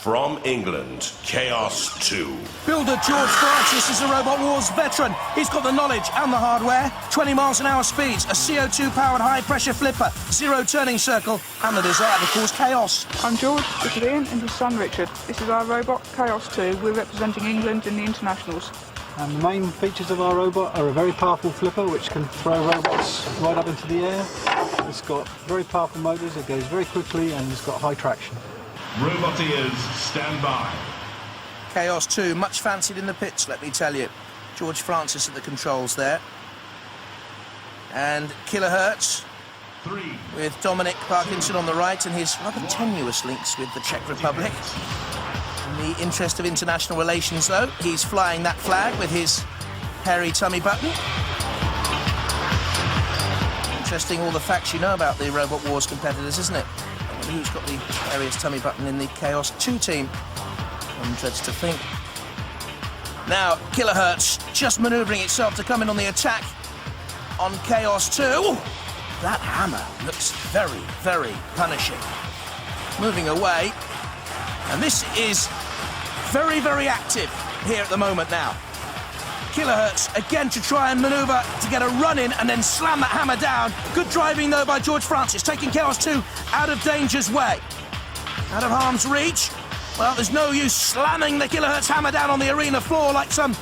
From England, Chaos 2. Builder George Francis is a Robot Wars veteran. He's got the knowledge and the hardware, 20 miles an hour speeds, a CO2-powered high-pressure flipper, 0 turning circle, and the desire to cause chaos. I'm George, this is Ian, and his son Richard. This is our robot, Chaos 2. We're representing England in the internationals. And the main features of our robot are a very powerful flipper which can throw robots right up into the air. It's got very powerful motors, it goes very quickly, and it's got high traction. Roboteers, stand by. Chaos 2, much fancied in the pits, let me tell you. George Francis at the controls there. And Killerhurtz, with Dominic Parkinson on the right and his rather tenuous links with the Czech Republic. In the interest of international relations, though, he's flying that flag with his hairy tummy button. Interesting, all the facts you know about the Robot Wars competitors, isn't it? Who's got the hairiest tummy button in the Chaos 2 team? One dreads to think. Now, Killerhurtz just manoeuvring itself to come in on the attack on Chaos 2. Ooh, that hammer looks very, very punishing. Moving away. And this is very, very active here at the moment now. Killerhurtz again to try and manoeuvre to get a run in and then slam that hammer down. Good driving though by George Francis, taking Chaos 2 out of danger's way. Out of harm's reach. Well, there's no use slamming the Killerhurtz hammer down on the arena floor like some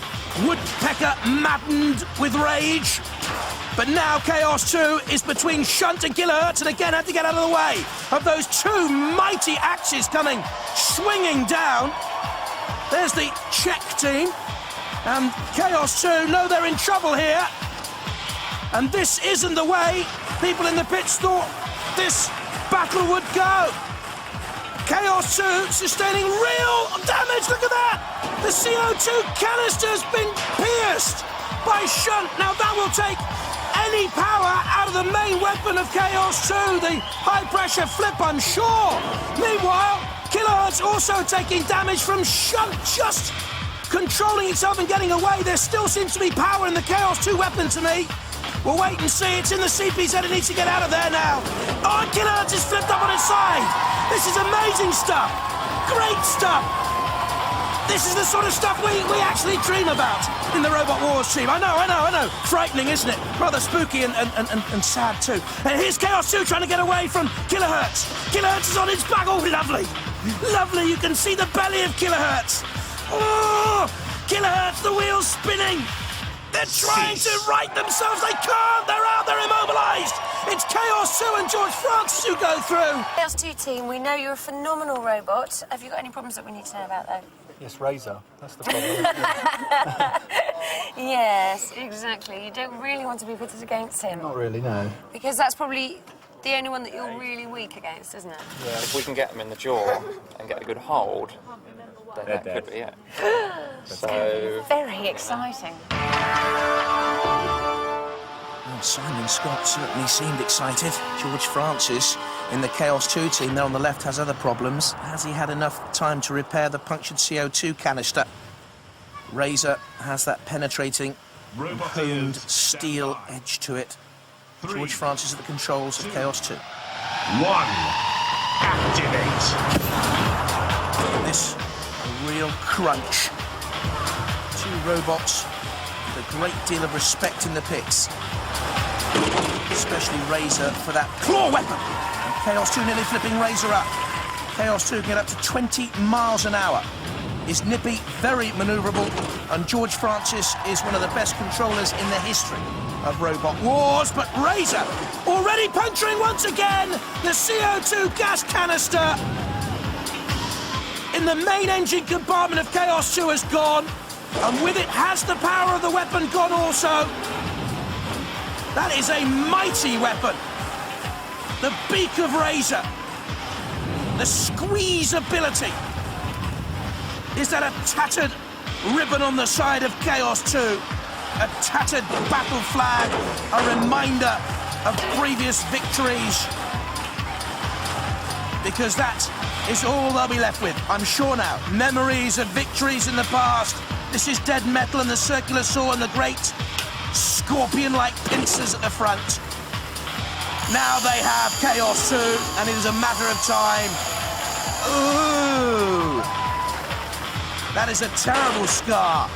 woodpecker maddened with rage. But now Chaos 2 is between Shunt and Killerhurtz, and again had to get out of the way of those two mighty axes coming swinging down. There's the Czech team. And Chaos 2 know they're in trouble here. And this isn't the way people in the pits thought this battle would go. Chaos 2 sustaining real damage, look at that! The CO2 canister's been pierced by Shunt. Now that will take any power out of the main weapon of Chaos 2, the high-pressure flip, I'm sure. Meanwhile, Killerhurtz also taking damage from Shunt, just controlling itself and getting away. There still seems to be power in the Chaos 2 weapon to me. We'll wait and see. It's in the CPZ. It needs to get out of there now. Oh, Killerhurtz is flipped up on its side. This is amazing stuff. Great stuff. This is the sort of stuff we actually dream about in the Robot Wars team. I know. Frightening, isn't it? Rather spooky and sad too. And here's Chaos 2 trying to get away from Killerhurtz. Killerhurtz is on its back. Oh, lovely. Lovely. You can see the belly of Killerhurtz. Oh, Killerhurtz, the wheels spinning. They're trying to right themselves. They can't. They're out. They're immobilized. It's Chaos 2 and George Francis who go through. Chaos 2 team, we know you're a phenomenal robot. Have you got any problems that we need to know about, though? Yes, Razer. That's the problem. Yes, exactly. You don't really want to be pitted against him. Not really, no. Because that's probably the only one that you're really weak against, isn't it? Yeah, if we can get them in the jaw and get a good hold, then that could be it. So very exciting. Well, Simon Scott certainly seemed excited. George Francis in the Chaos 2 team there on the left has other problems. Has he had enough time to repair the punctured CO2 canister? Razer has that penetrating, honed steel edge to it. George Francis at the controls of Chaos 2. 1. Activate. This a real crunch. Two robots with a great deal of respect in the pits. Especially Razer for that claw weapon. And Chaos 2 nearly flipping Razer up. Chaos 2 get up to 20 miles an hour. Is nippy, very manoeuvrable, and George Francis is one of the best controllers in the history of Robot Wars. But Razer already puncturing once again the CO2 gas canister in the main engine compartment of Chaos 2 has gone, and with it has the power of the weapon gone also. That is a mighty weapon. The beak of Razer. The squeeze ability. Is that a tattered ribbon on the side of Chaos 2? A tattered battle flag, a reminder of previous victories. Because that is all they'll be left with, I'm sure now. Memories of victories in the past. This is dead metal and the circular saw and the great scorpion-like pincers at the front. Now they have Chaos 2, and it is a matter of time. Ooh! That is a terrible scar.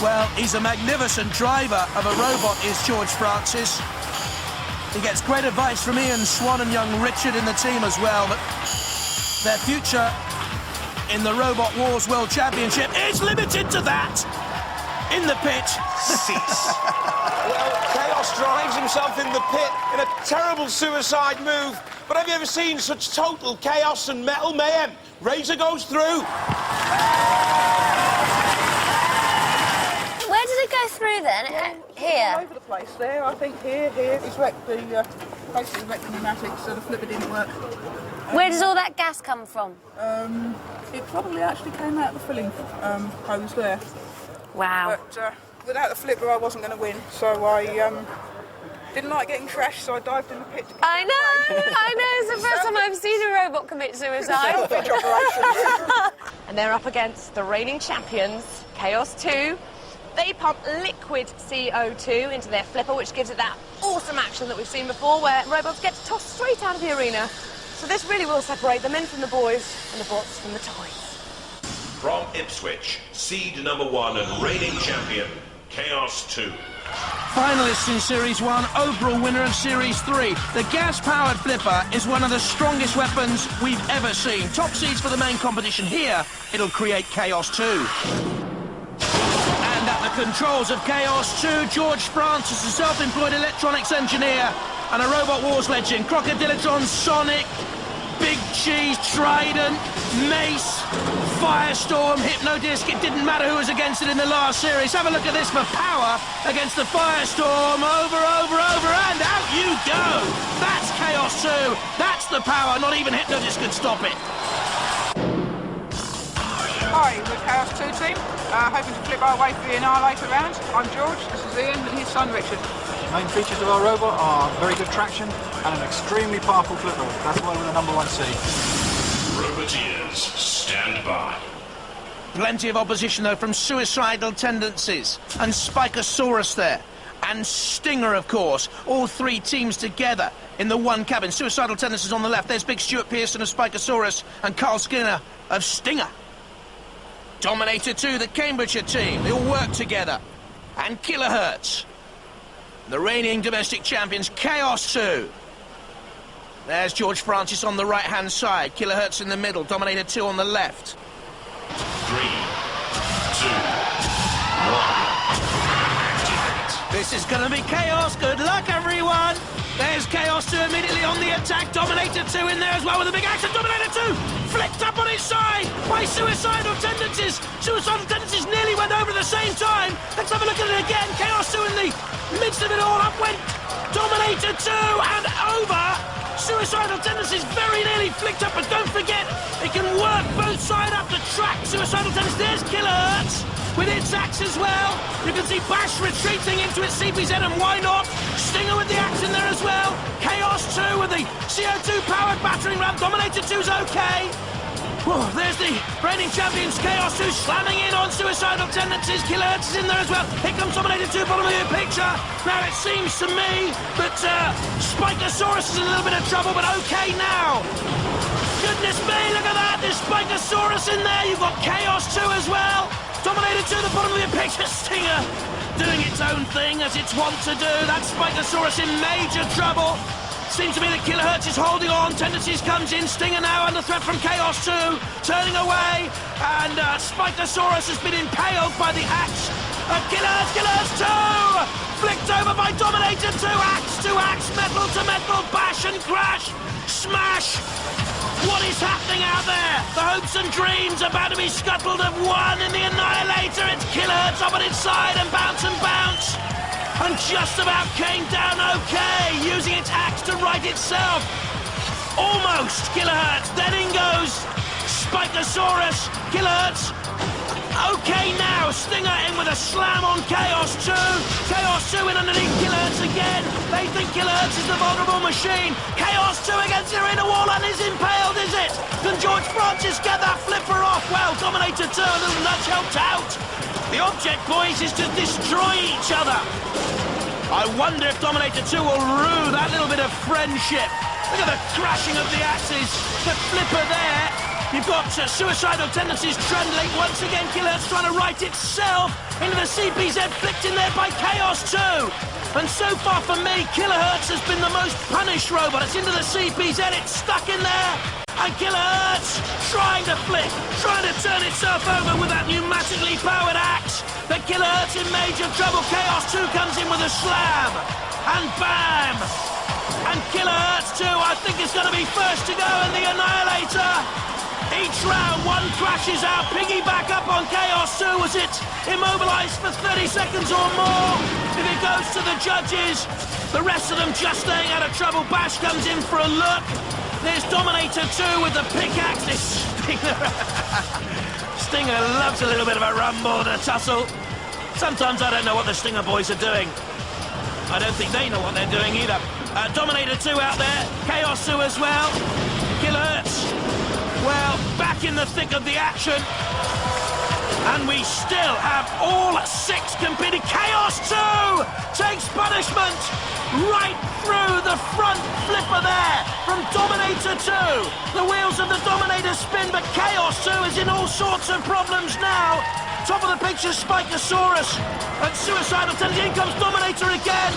Well, he's a magnificent driver of a robot, is George Francis. He gets great advice from Ian Swan and young Richard in the team as well, but their future in the Robot Wars World Championship is limited to that. In the pit. Cease. Well, Chaos drives himself in the pit in a terrible suicide move. But have you ever seen such total chaos and metal mayhem? Razer goes through. Where did it go through then? Here? All over the place there. I think here. It's wrecked the... basically wrecked the pneumatics, so the flipper didn't work. Where does all that gas come from? It probably actually came out of the filling hose there. Wow. But without the flipper, I wasn't going to win. So I didn't like getting trashed, so I dived in the pit. I know. It's the first time I've seen a robot commit suicide. Salvage operation. And they're up against the reigning champions, Chaos 2. They pump liquid CO2 into their flipper, which gives it that awesome action that we've seen before, where robots get tossed straight out of the arena. So this really will separate the men from the boys and the bots from the toys. From Ipswich, seed number 1 and reigning champion, Chaos 2. Finalists in Series 1, overall winner of Series 3. The gas-powered flipper is one of the strongest weapons we've ever seen. Top seeds for the main competition here, it'll create Chaos 2. And at the controls of Chaos 2, George Francis, a self-employed electronics engineer, and a Robot Wars legend, Crocodilotron, Sonic, Big Cheese, Trident, Mace, Firestorm, Hypnodisc. It didn't matter who was against it in the last series. Have a look at this for power against the Firestorm. Over, and out you go. That's Chaos 2. That's the power. Not even Hypnodisc could stop it. Hi, we're Chaos 2 team. Hoping to flip our way through the Annihilator round. I'm George, this is Ian, and his son Richard. Main features of our robot are very good traction and an extremely powerful flipper. That's why we're the #1 seed. Roboteers, stand by. Plenty of opposition, though, from Suicidal Tendencies and Spikasaurus there. And Stinger, of course. All three teams together in the one cabin. Suicidal Tendencies on the left. There's Big Stuart Pearson of Spikasaurus and Carl Skinner of Stinger. Dominator 2, the Cambridgeshire team. They all work together. And Killerhurtz, the reigning domestic champions, Chaos 2. There's George Francis on the right-hand side. Killerhurtz in the middle. Dominator 2 on the left. 3, 2, 1. This is going to be chaos. Good luck, everyone. There's Chaos 2 immediately on the attack. Dominator 2 in there as well with a big action. Dominator 2 flicked up on its side by Suicidal Tendencies. Suicidal Tendencies nearly went over at the same time. Let's have a look at it again. Chaos 2 in the midst of it all. Up went Dominator 2 and over. Suicidal Tendencies very nearly flicked up, but don't forget, it can work both sides up the track. Suicidal Tendencies, there's Killerhurtz with its axe as well. You can see Bash retreating into its CPZ, and why not? Stinger with the action there as well. Chaos 2 with the CO2-powered battering ram. Dominator 2's okay. Whoa, there's the reigning champions, Chaos 2, slamming in on Suicidal Tendencies. Killerhurtz is in there as well. Here comes Dominator 2, bottom of your picture. Now, it seems to me that Spikasaurus is in a little bit of trouble, but okay now. Goodness me, look at that. There's Spikasaurus in there. You've got Chaos 2 as well. Dominator 2, the bottom of your picture. Stinger doing its own thing, as it's wont to do. That's Spikasaurus in major trouble. Seems to be that Killerhurtz is holding on. Tendencies comes in. Stinger now under threat from Chaos 2. Turning away. And Spikasaurus has been impaled by the axe. Killerhurtz 2! Flicked over by Dominator 2. Axe to axe. Metal to metal. Bash and crash. Smash. What is happening out there? The hopes and dreams about to be scuttled of one in the Annihilator. It's Killerhurtz up on its side and bounce. And just about came down okay, using its axe to right itself. Almost Killerhurtz. Then in goes Spikasaurus. Killerhurtz. Okay now. Stinger in with a slam on Chaos 2. Chaos 2 in underneath Killerhurtz again. They think Killerhurtz is the vulnerable machine. Chaos 2 against the arena wall and is impaled, is it? Can George Francis get that flipper off? Well, Dominator 2, a little nudge helped out. The object, boys, is to destroy each other. I wonder if Dominator 2 will rue that little bit of friendship. Look at the crashing of the axes. The flipper there You've got Suicidal Tendencies trembling. Once again, Killerhurtz trying to right itself into the CPZ, flicked in there by Chaos 2. And so far for me, Killerhurtz has been the most punished robot. It's into the CPZ, it's stuck in there. And Killerhurtz trying to flick, trying to turn itself over with that pneumatically powered axe. But Killerhurtz in major trouble. Chaos 2 comes in with a slam. And bam! And Killerhurtz 2, I think, is going to be first to go in the Annihilator. Each round, one crashes out, piggyback up on Chaos 2 as it immobilised for 30 seconds or more. If it goes to the judges, the rest of them just staying out of trouble. Bash comes in for a look. There's Dominator 2 with the pickaxe. This Stinger loves a little bit of a rumble and a tussle. Sometimes I don't know what the Stinger boys are doing. I don't think they know what they're doing either. Dominator 2 out there, Chaos 2 as well. Killerhurtz, well, back in the thick of the action. And we still have all 6 competing. Chaos 2 takes punishment right through the front flipper there from Dominator 2. The wheels of the Dominator spin, but Chaos 2 is in all sorts of problems now. Top of the picture, Spikasaurus and Suicidal Tendencies. In comes Dominator again.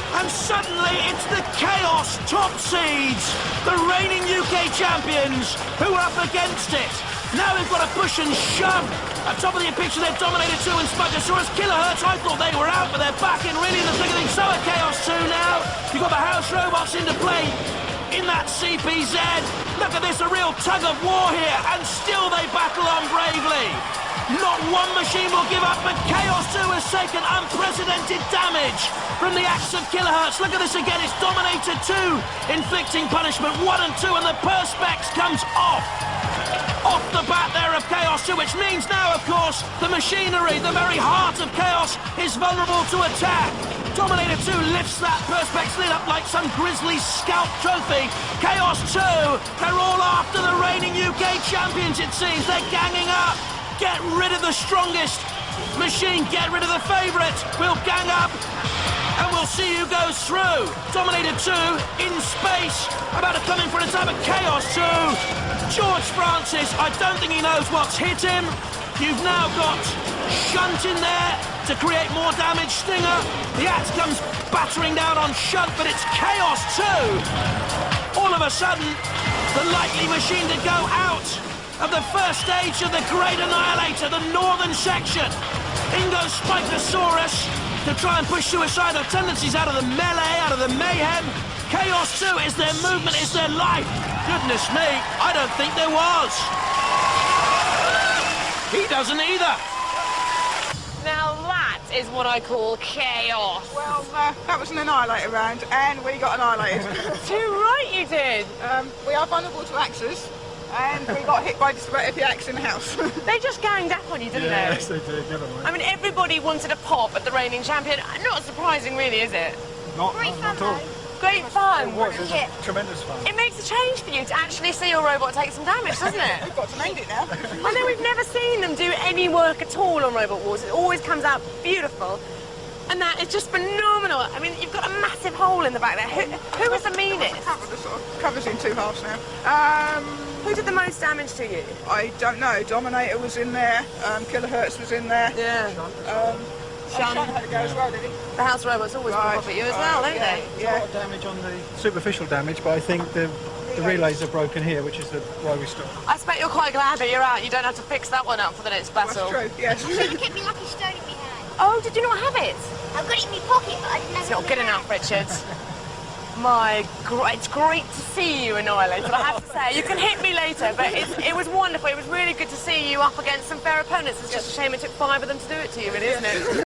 And suddenly it's the Chaos top seeds, the reigning UK champions, who are up against it. Now we've got to push and shove. At top of the picture, they're Dominator 2 and Spikasaurus. Killerhurtz, I thought they were out, but they're back in really in the thick of things. So are Chaos 2 now. You've got the house robots into play in that CPZ. Look at this, a real tug of war here, and still they battle on bravely. Not one machine will give up, but Chaos 2 has taken unprecedented damage from the axe of Killerhurtz. Look at this again, it's Dominator 2 inflicting punishment 1 and 2, and the Perspex comes off the bat there of Chaos 2, which means now, of course, the machinery, the very heart of Chaos, is vulnerable to attack. Dominator 2 lifts that Perspex lid up like some grisly scalp trophy. Chaos 2, they're all after the reigning UK champions, it seems. They're ganging up. Get rid of the strongest machine, get rid of the favourite. We'll gang up and we'll see who goes through. Dominator 2 in space, about to come in for an attack, but Chaos 2. George Francis, I don't think he knows what's hit him. You've now got Shunt in there to create more damage. Stinger, the axe comes battering down on Shunt, but it's Chaos 2. All of a sudden, the likely machine to go out of the first stage of the Great Annihilator, the northern section. In goes Spikasaurus to try and push Suicidal Tendencies out of the melee, out of the mayhem. Chaos 2 is their movement, is their life. Goodness me, I don't think there was. He doesn't either. Now that is what I call chaos. Well, that was an Annihilator round, and we got annihilated. Too right you did. We are vulnerable to axes, and we got hit by just about every axe in the house. They just ganged up on you, didn't they? Yes, they did, never mind. I mean, everybody wanted a pop at the reigning champion. Not surprising, really, is it? Not at all. Great fun. It was tremendous fun. It makes a change for you to actually see your robot take some damage, doesn't it? We've got to mend it now. I know we've never seen them do any work at all on Robot Wars. It always comes out beautiful. And that is just phenomenal. I mean, you've got a massive hole in the back there. Who was the meanest? The sort of covers in 2 halves now. Who did the most damage to you? I don't know. Dominator was in there. Killerhurtz was in there. Yeah. Shunt had to go as well, did he? The house robots always pop up at you as well, don't they? There's a lot of damage on the superficial damage, but I think the relays are broken here, which is why we stopped. I expect you're quite glad that you're out. You don't have to fix that one up for the next battle. That's true, yes. You kept me lucky stone in my hand. Oh, did you not have it? I've got it in my pocket, but I didn't have It's it not in good my enough, hand. Richard. It's great to see you, Annihilator, I have to say. You can hit me later, but it was wonderful. It was really good to see you up against some fair opponents. It's just a shame it took 5 of them to do it to you, really, isn't it?